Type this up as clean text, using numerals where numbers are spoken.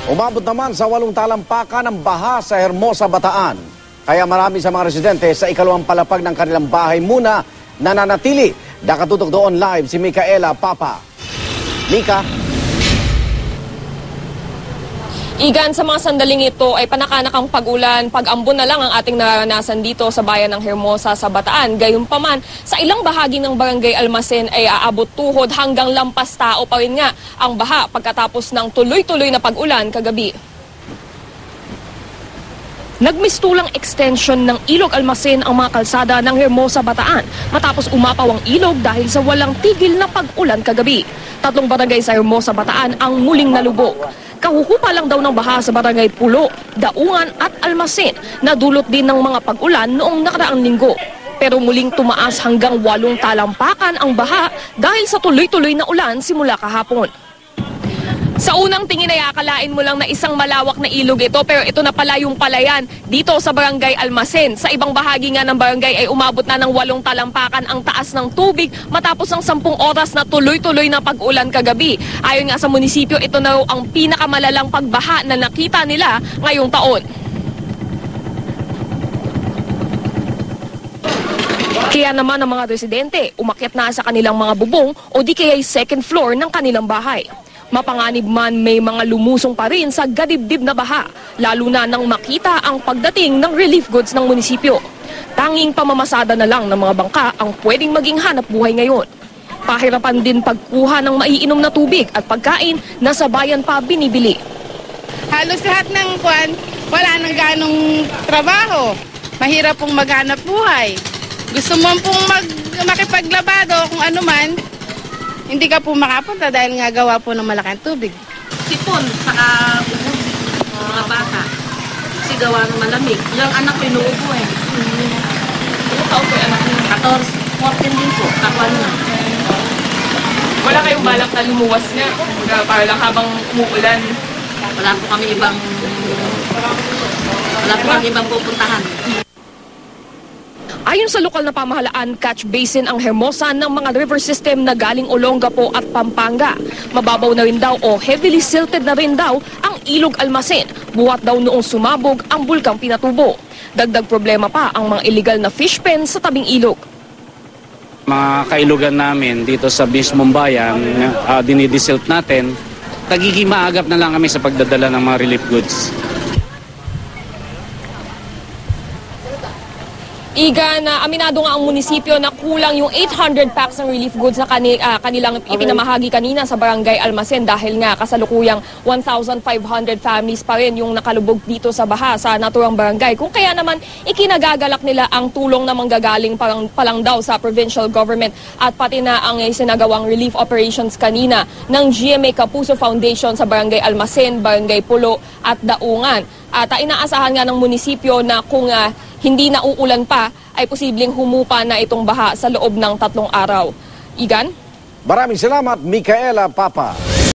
Umabot naman sa 8 talampakan ng baha sa Hermosa, Bataan. Kaya marami sa mga residente sa ikalawang palapag ng kanilang bahay muna nananatili. Nakatutok doon live si Micaela Papa. Mika? Igan, sa mga sandaling ito ay panakanakang pag-ulan, pag-ambon na lang ang ating naranasan dito sa bayan ng Hermosa sa Bataan. Gayunpaman, sa ilang bahagi ng Barangay Almacen ay aabot tuhod hanggang lampas tao pa rin nga ang baha pagkatapos ng tuloy-tuloy na pag-ulan kagabi. Nagmistulang extension ng Ilog Almacen ang mga kalsada ng Hermosa, Bataan matapos umapaw ang ilog dahil sa walang tigil na pag-ulan kagabi. 3 barangay sa Hermosa, Bataan ang muling nalubog. Kahuhupa lang daw ng baha sa Barangay Pulo, Daungan at Almacen na dulot din ng mga pag-ulan noong nakaraang linggo. Pero muling tumaas hanggang 8 talampakan ang baha dahil sa tuloy-tuloy na ulan simula kahapon. Sa unang tingin ay akalain mo lang na isang malawak na ilog ito, pero ito na pala yung palayan dito sa Barangay Almacen. Sa ibang bahagi nga ng barangay ay umabot na ng 8 talampakan ang taas ng tubig matapos ang 10 oras na tuloy-tuloy na pag-ulan kagabi. Ayon nga sa munisipyo, ito na ang pinakamalalang pagbaha na nakita nila ngayong taon. Kaya naman ang mga residente umakyat na sa kanilang mga bubong o di kaya'y second floor ng kanilang bahay. Mapanganib man, may mga lumusong pa rin sa gadibdib na baha, lalo na nang makita ang pagdating ng relief goods ng munisipyo. Tanging pamamasada na lang ng mga bangka ang pwedeng maging hanap buhay ngayon. Pahirapan din pagkuha ng maiinom na tubig at pagkain na sa bayan pa binibili. Halos lahat ng wala nang ganong trabaho. Mahirap pong maghanap buhay. Gusto mo pong makipaglabado kung ano man, hindi ka po makapunta dahil nga gawa po ng malaking tubig. Sipon, saka ubod, mga bata. Kasi gawa ng malamig. Yung anak ko inuubo eh. Ilang taon po yung anak niyo? 14 din po, kakuan na. Wala kayong balak na lumuwas nga para lang habang umuulan? Wala po kami ibang pupuntahan. Ayon sa lokal na pamahalaan, catch basin ang Hermosa ng mga river system na galing Olongapo at Pampanga. Mababaw na rin daw o heavily silted na rin daw ang Ilog Almacen, buhat daw noong sumabog ang bulkang Pinatubo. Dagdag problema pa ang mga illegal na fish pen sa tabing ilog. Mga kailugan namin dito sa mismong bayan, dinidisilt natin, nagiging maagap na lang kami sa pagdadala ng mga relief goods. Igan, aminado nga ang munisipyo na kulang yung 800 packs ng relief goods na kanilang ipinamahagi kanina sa Barangay Almacen dahil nga kasalukuyang 1,500 families pa rin yung nakalubog dito sa baha sa naturang barangay. Kung kaya naman ikinagagalak nila ang tulong na manggagaling palang daw sa provincial government at pati na ang isinagawang relief operations kanina ng GMA Kapuso Foundation sa Barangay Almacen, Barangay Pulo at Daungan. At inaasahan nga ng munisipyo na kung hindi na uulan pa, ay posibleng humupa na itong baha sa loob ng 3 araw. Igan? Maraming salamat, Micaela Papa.